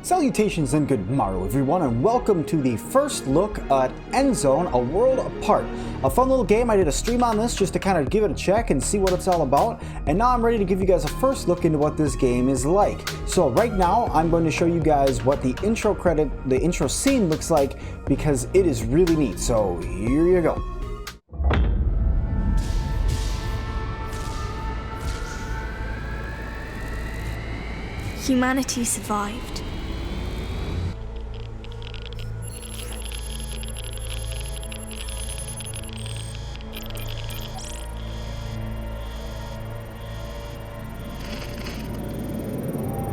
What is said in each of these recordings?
Salutations and good morrow everyone, and welcome to the first look at Endzone, A World Apart. A fun little game. I did a stream on this just to kind of give it a check and see what it's all about, and now I'm ready to give you guys a first look into what this game is like. So right now I'm going to show you guys what the intro scene looks like, because it is really neat. So here you go. Humanity survived.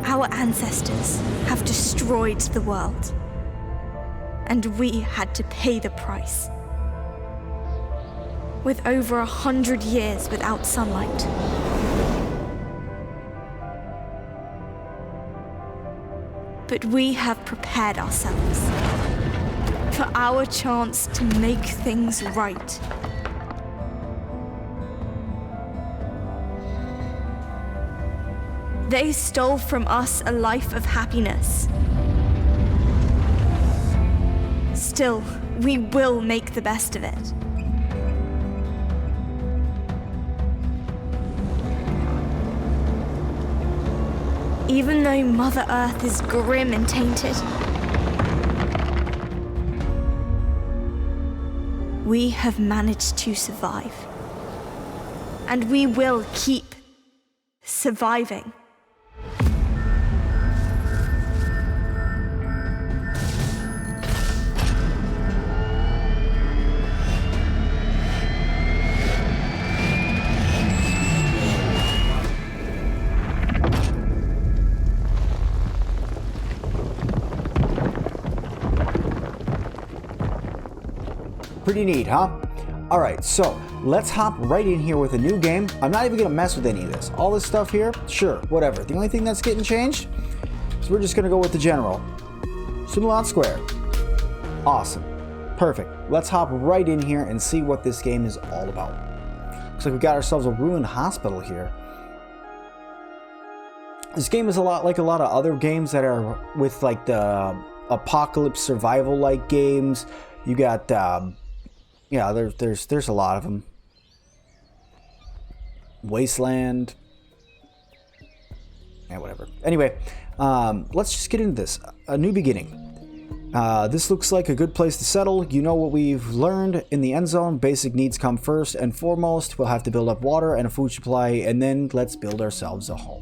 Our ancestors have destroyed the world, and we had to pay the price. With over 100 years without sunlight, but we have prepared ourselves for our chance to make things right. They stole from us a life of happiness. Still, we will make the best of it. Even though Mother Earth is grim and tainted, we have managed to survive. And we will keep surviving. Pretty neat, huh? Alright, so let's hop right in here with a new game. I'm not even going to mess with any of this. All this stuff here, sure, whatever. The only thing that's getting changed is we're just going to go with the general. Sim-Alot Square. Awesome. Perfect. Let's hop right in here and see what this game is all about. Looks like we got ourselves a ruined hospital here. This game is a lot like a lot of other games that are with like the apocalypse survival like games. You got yeah, there's a lot of them. Wasteland. Yeah, whatever. Anyway, let's just get into this. A new beginning. This looks like a good place to settle. You know what we've learned in the Endzone. Basic needs come first and foremost. We'll have to build up water and a food supply, and then let's build ourselves a home.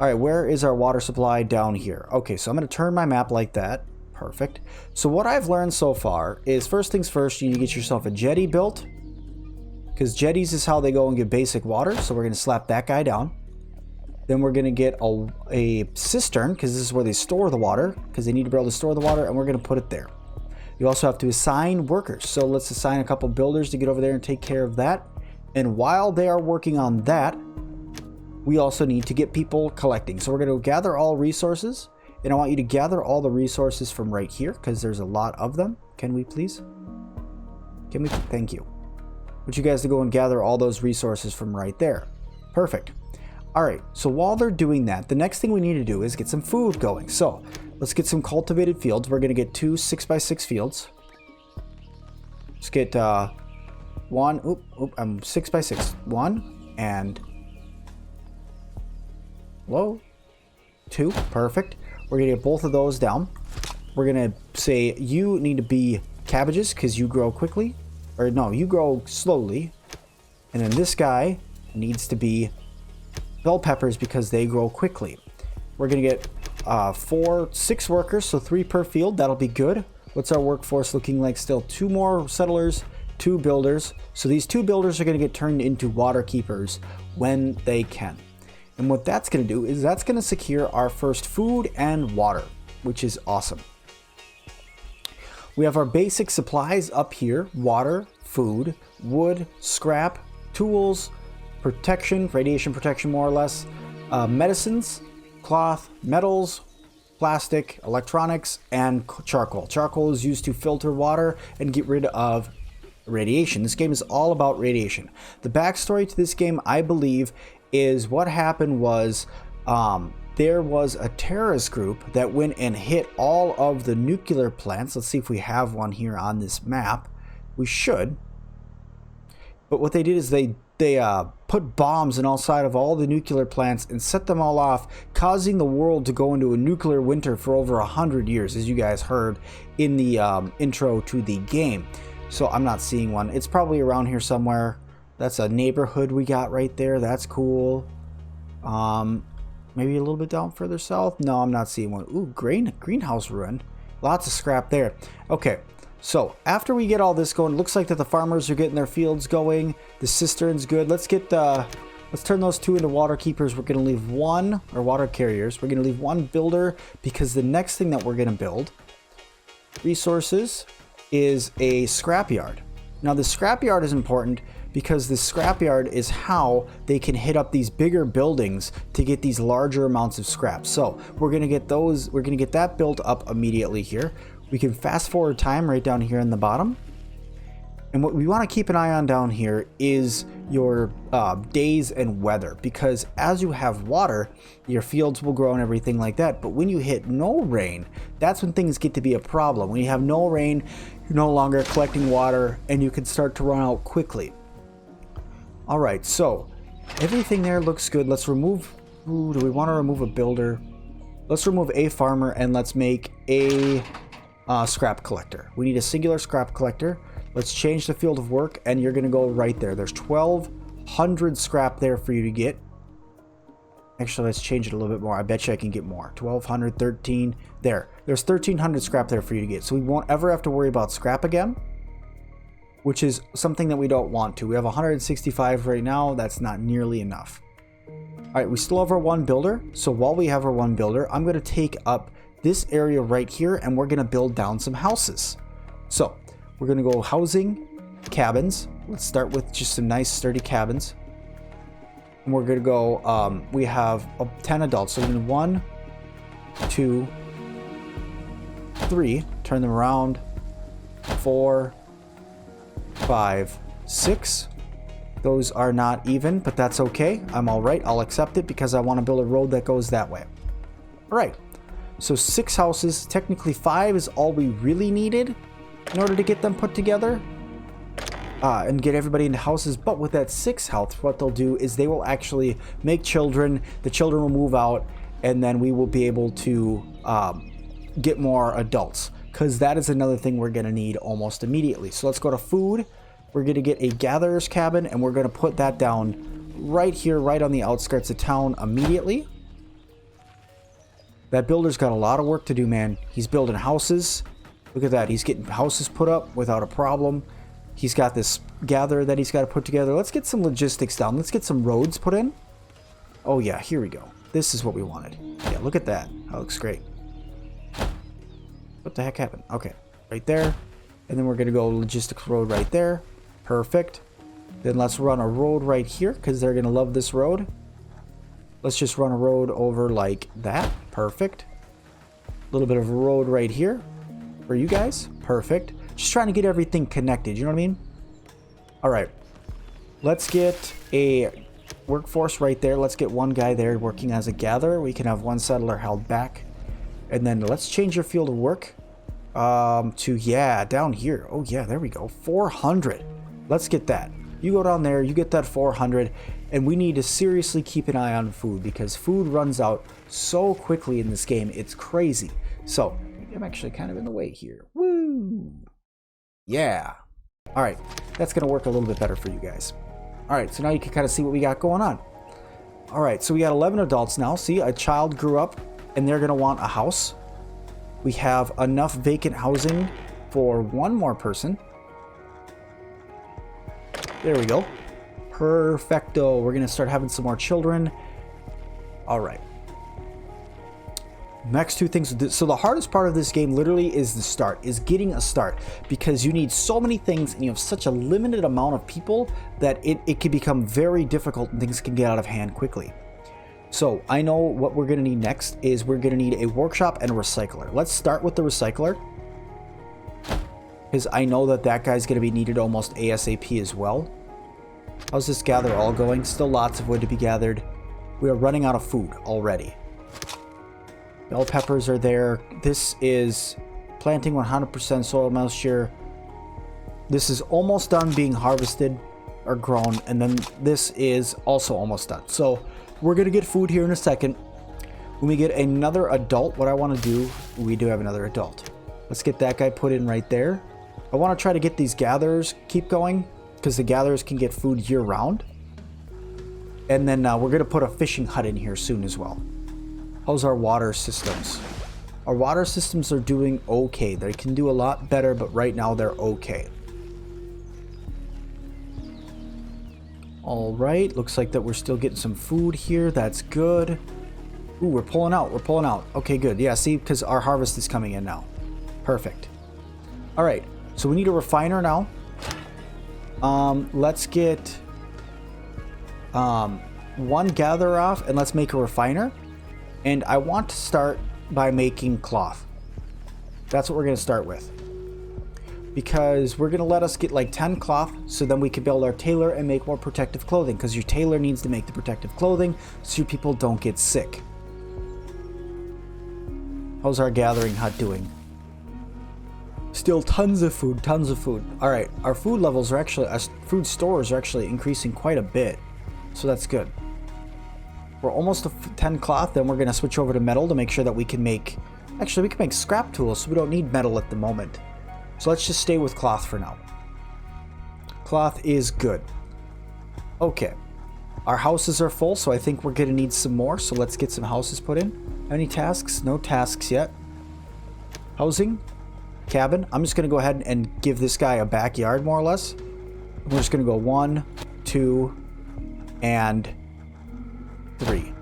Alright, where is our water supply? Down here. Okay, so I'm going to turn my map like that. Perfect. So what I've learned so far is, first things first, you need to get yourself a jetty built, because jetties is how they go and get basic water. So we're going to slap that guy down. Then we're going to get a cistern, because this is where they store the water, because they need to be able to store the water, and we're going to put it there. You also have to assign workers. So let's assign a couple builders to get over there and take care of that. And while they are working on that, we also need to get people collecting. So we're going to gather all resources. And I want you to gather all the resources from right here, because there's a lot of them. Can we please? Can we? Thank you. I want you guys to go and gather all those resources from right there. Perfect. All right, so while they're doing that, the next thing we need to do is get some food going. So let's get some cultivated fields. We're going to get 2 6x6 fields. Let's get one. I'm 6x6. 1 and whoa, 2. Perfect. We're going to get both of those down. We're going to say you need to be cabbages because you grow quickly. Or no, you grow slowly. And then this guy needs to be bell peppers because they grow quickly. We're going to get 6 workers, so 3 per field. That'll be good. What's our workforce looking like still? 2 more settlers, 2 builders. So these 2 builders are going to get turned into water keepers when they can. And what that's going to do is that's going to secure our first food and water, which is awesome. We have our basic supplies up here: water, food, wood, scrap, tools, protection, radiation protection more or less, medicines, cloth, metals, plastic, electronics, and charcoal. Charcoal is used to filter water and get rid of radiation. This game is all about radiation. The backstory to this game, I believe, is what happened was there was a terrorist group that went and hit all of the nuclear plants. Let's see if we have one here on this map. We should. But what they did is they put bombs in all side of all the nuclear plants and set them all off, causing the world to go into a nuclear winter for over 100 years, as you guys heard in the intro to the game. So I'm not seeing one. It's probably around here somewhere. That's a neighborhood we got right there. That's cool. Maybe a little bit down further south. No, I'm not seeing one. Ooh, greenhouse ruin. Lots of scrap there. Okay. So after we get all this going, it looks like that the farmers are getting their fields going. The cistern's good. Let's turn those 2 into water keepers. We're going to leave one, or water carriers. We're going to leave one builder because the next thing that we're going to build, resources, is a scrapyard. Now the scrapyard is important because the scrapyard is how they can hit up these bigger buildings to get these larger amounts of scrap. So we're going to get those, we're going to get that built up immediately here. We can fast forward time right down here in the bottom. And what we want to keep an eye on down here is your days and weather, because as you have water, your fields will grow and everything like that. But when you hit no rain, that's when things get to be a problem. When you have no rain, you're no longer collecting water and you can start to run out quickly. All right, so everything there looks good. Let's remove, ooh, do we want to remove a builder? Let's remove a farmer and let's make a scrap collector. We need a singular scrap collector. Let's change the field of work and you're going to go right there. There's 1,200 scrap there for you to get. Actually, let's change it a little bit more. I bet you I can get more. 1,200, 13. There. There's 1,300 scrap there for you to get. So we won't ever have to worry about scrap again, which is something that we don't want to. We have 165 right now. That's not nearly enough. All right, we still have our one builder. So while we have our one builder, I'm going to take up this area right here and we're going to build down some houses. So we're going to go housing, cabins. Let's start with just some nice sturdy cabins. And we're going to go, we have 10 adults. So we're going to 1, 2, 3, turn them around, 4, 5, 6. Those are not even, but that's okay. I'm all right. I'll accept it because I want to build a road that goes that way. All right. So 6 houses, technically 5 is all we really needed in order to get them put together and get everybody into houses. But with that 6 health, what they'll do is they will actually make children. The children will move out and then we will be able to get more adults, because that is another thing we're going to need almost immediately. So let's go to food. We're going to get a gatherer's cabin and we're going to put that down right here, right on the outskirts of town immediately. That builder's got a lot of work to do, man. He's building houses. Look at that. He's getting houses put up without a problem. He's got this gatherer that he's got to put together. Let's get some logistics down. Let's get some roads put in. Oh, yeah. Here we go. This is what we wanted. Yeah, look at that. That looks great. What the heck happened? Okay. Right there. And then we're going to go logistics road right there. Perfect. Then let's run a road right here because they're going to love this road. Let's just run a road over like that. Perfect. A little bit of a road right here for you guys. Perfect. Just trying to get everything connected. You know what I mean? All right. Let's get a workforce right there. Let's get one guy there working as a gatherer. We can have one settler held back. And then let's change your field of work to, yeah, down here. Oh, yeah, there we go. 400. Let's get that. You go down there, you get that 400. And we need to seriously keep an eye on food because food runs out so quickly in this game. It's crazy. So I'm actually kind of in the way here. Woo! Yeah. All right. That's going to work a little bit better for you guys. All right. So now you can kind of see what we got going on. All right. So we got 11 adults now. See, a child grew up and they're going to want a house. We have enough vacant housing for one more person. There we go. Perfecto. We're going to start having some more children. All right. Next two things. So the hardest part of this game literally is the start, is getting a start, because you need so many things and you have such a limited amount of people that it can become very difficult and things can get out of hand quickly. So I know what we're going to need next is we're going to need a workshop and a recycler. Let's start with the recycler, because I know that that guy's going to be needed almost ASAP as well. How's this gather all going? Still lots of wood to be gathered. We are running out of food already. Bell peppers are there. This is planting 100% soil moisture. This is almost done being harvested or grown, and then this is also almost done. So we're gonna get food here in a second. When we get another adult, what I want to do, we do have another adult. Let's get that guy put in right there. I want to try to get these gatherers keep going, because the gatherers can get food year round. And then we're going to put a fishing hut in here soon as well. How's our water systems? Our water systems are doing okay. They can do a lot better, but right now they're okay. All right, looks like that we're still getting some food here. That's good. Ooh, we're pulling out. We're pulling out. Okay, good. Yeah, see, because our harvest is coming in now. Perfect. All right, so we need a refiner now. Let's get one gatherer off, and let's make a refiner. And I want to start by making cloth. That's what we're going to start with. Because we're going to let us get like 10 cloth, so then we can build our tailor and make more protective clothing. Because your tailor needs to make the protective clothing so your people don't get sick. How's our gathering hut doing? Still tons of food, tons of food. All right, our food levels are actually, our food stores are actually increasing quite a bit. So that's good. We're almost to 10 cloth, then we're going to switch over to metal to make sure that we can make, actually we can make scrap tools, so we don't need metal at the moment. So let's just stay with cloth for now. Cloth is good. Okay. Our houses are full, so I think we're going to need some more, so let's get some houses put in. Any tasks? No tasks yet. Housing? Cabin? I'm just going to go ahead and give this guy a backyard, more or less. We're just going to go 1, 2, and 3.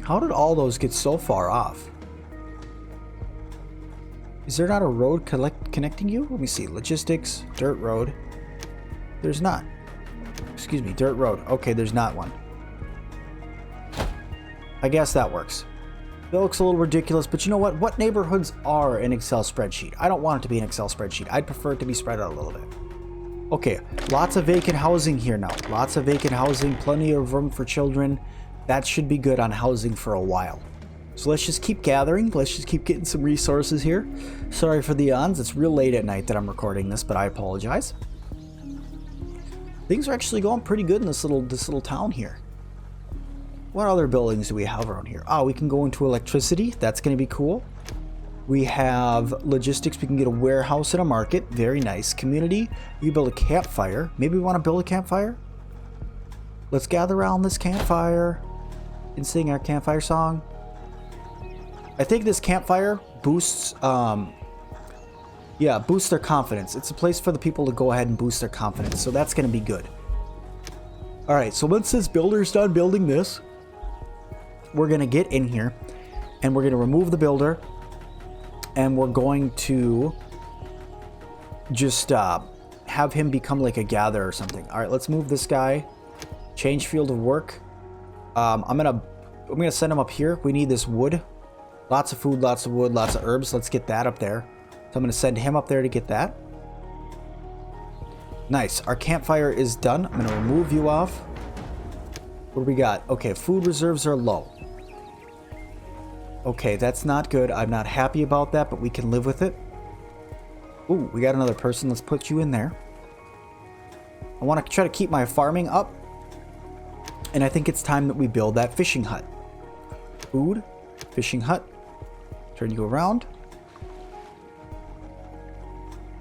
How did all those get so far off? Is there not a road connecting you? Let me see. Logistics, dirt road. There's not. Excuse me, dirt road. Okay, there's not one. I guess that works. That looks a little ridiculous, but you know what? What neighborhoods are an Excel spreadsheet? I don't want it to be an Excel spreadsheet. I'd prefer it to be spread out a little bit. Okay, lots of vacant housing here now. Lots of vacant housing, plenty of room for children. That should be good on housing for a while. So let's just keep gathering. Let's just keep getting some resources here. Sorry for the yawns. It's real late at night that I'm recording this, but I apologize. Things are actually going pretty good in this little town here. What other buildings do we have around here? Oh, we can go into electricity. That's going to be cool. We have logistics. We can get a warehouse and a market. Very nice. Community. We can build a campfire. Maybe we want to build a campfire? Let's gather around this campfire and sing our campfire song. I think this campfire boosts, boosts their confidence. It's a place for the people to go ahead and boost their confidence. So that's going to be good. All right. So once this builder's done building this, we're going to get in here and we're going to remove the builder and we're going to just have him become like a gatherer or something. All right, let's move this guy. Change field of work. I'm gonna send him up here. We need this wood. Lots of food, lots of wood, lots of herbs. Let's get that up there. So I'm gonna send him up there to get that. Nice. Our campfire is done. I'm gonna remove you off. What do we got? Okay, food reserves are low. Okay, that's not good. I'm not happy about that, but we can live with it. Ooh, we got another person. Let's put you in there. I want to try to keep my farming up. And I think it's time that we build that fishing hut. Food, fishing hut. Turn you around.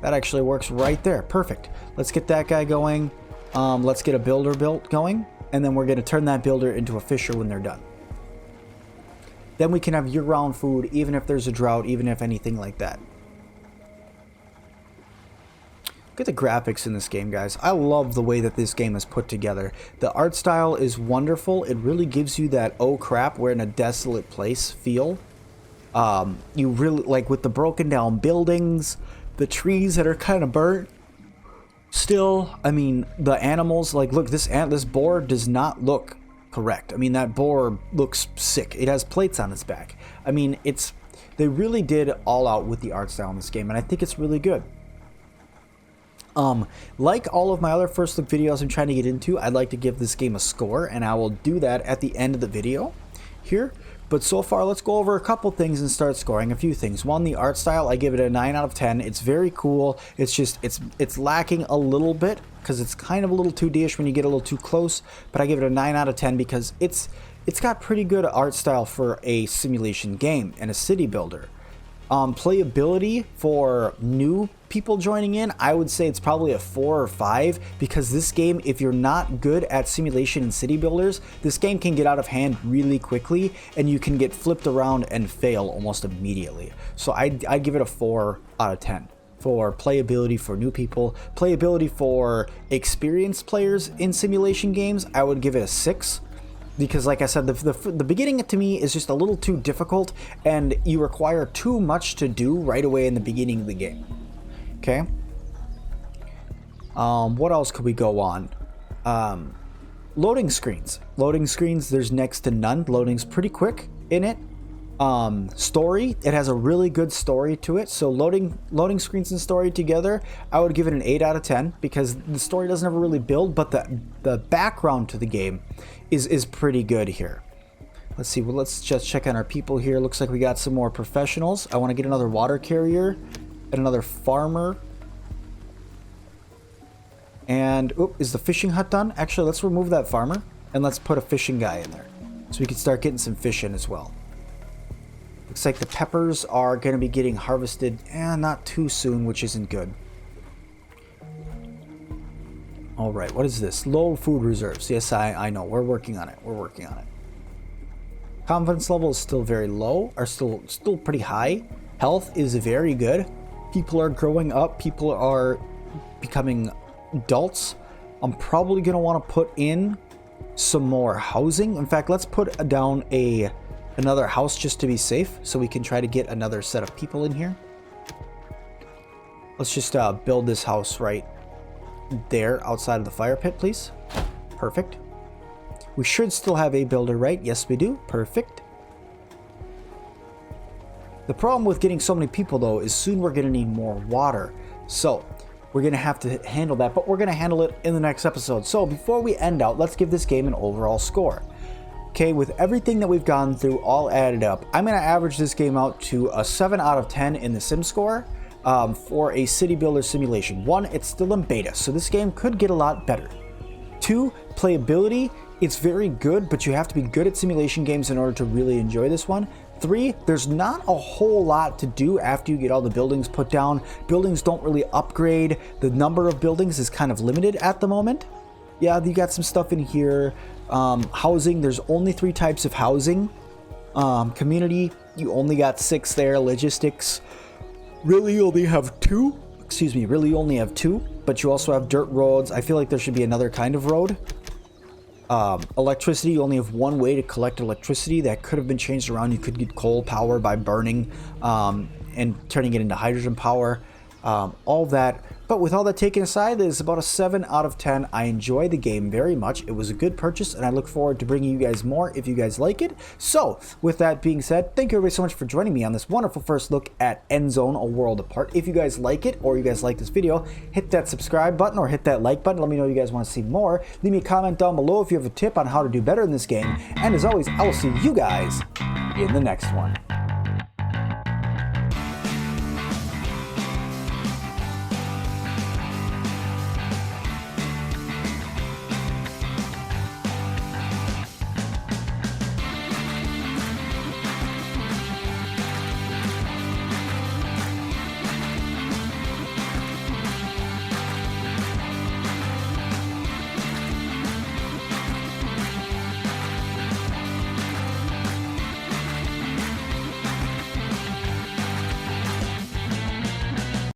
That actually works right there. Perfect. Let's get that guy going. Let's get a builder built going. And then we're going to turn that builder into a fisher when they're done. Then we can have year-round food, even if there's a drought, even if anything like that. Look at the graphics in this game, guys. I love the way that this game is put together. The art style is wonderful. It really gives you that, oh crap, we're in a desolate place feel. You really, like with the broken down buildings, the trees that are kind of burnt. Still, I mean, the animals, like, look, this boar does not look correct. I mean, that boar looks sick. It has plates on its back. I mean, they really did all out with the art style in this game, and I think it's really good. Like all of my other first look videos I'm trying to get into, I'd like to give this game a score, and I will do that at the end of the video here. But so far, let's go over a couple things and start scoring a few things. One, the art style, I give it a 9 out of 10. It's very cool. It's just, it's lacking a little bit because it's kind of a little 2D-ish when you get a little too close. But I give it a 9 out of 10 because it's got pretty good art style for a simulation game and a city builder. Playability for new people joining in, I would say it's probably a 4 or 5 because this game, if you're not good at simulation and city builders, this game can get out of hand really quickly and you can get flipped around and fail almost immediately. So I'd give it a 4 out of 10 for playability for new people. Playability for experienced players in simulation games, I would give it a 6. Because like I said, the beginning to me is just a little too difficult and you require too much to do right away in the beginning of the game. Okay. What else could we go on? Loading screens. Loading screens, there's next to none. Loading's pretty quick in it. Story, it has a really good story to it. So loading screens and story together, I would give it an 8 out of 10 because the story doesn't ever really build, but the background to the game is pretty good here. Let's see, well, let's just check on our people here. Looks like we got some more professionals. I want to get another water carrier and another farmer. And, is the fishing hut done? Actually, let's remove that farmer and let's put a fishing guy in there so we can start getting some fish in as well. Looks like the peppers are going to be getting harvested not too soon, which isn't good. All right, what is this? Low food reserves. Yes, I know. We're working on it. We're working on it. Confidence level is still very low, or still pretty high. Health is very good. People are growing up. People are becoming adults. I'm probably going to want to put in some more housing. In fact, let's put down another house just to be safe so we can try to get another set of people in here. Let's just build this house right there outside of the fire pit, please. Perfect. We should still have a builder, right? Yes, we do. Perfect. The problem with getting so many people, though, is soon we're going to need more water. So we're going to have to handle that, but we're going to handle it in the next episode. So before we end out, let's give this game an overall score. Okay, with everything that we've gone through all added up, I'm going to average this game out to a 7 out of 10 in the sim score for a city builder simulation. 1, it's still in beta, so this game could get a lot better. 2, playability, it's very good, but you have to be good at simulation games in order to really enjoy this one. 3, there's not a whole lot to do after you get all the buildings put down. Buildings don't really upgrade. The number of buildings is kind of limited at the moment. Yeah, you got some stuff in here. Housing, there's only 3 types of housing. Community, you only got 6 there. Logistics, really only have 2. Really only have 2, but you also have dirt roads. I feel like there should be another kind of road. Electricity, you only have 1 way to collect electricity. That could have been changed around. You could get coal power by burning and turning it into hydrogen power. All that. But with all that taken aside, it's about a 7 out of 10. I enjoy the game very much. It was a good purchase, and I look forward to bringing you guys more if you guys like it. So, with that being said, thank you everybody so much for joining me on this wonderful first look at Endzone, A World Apart. If you guys like it, or you guys like this video, hit that subscribe button or hit that like button. Let me know if you guys want to see more. Leave me a comment down below if you have a tip on how to do better in this game. And as always, I will see you guys in the next one.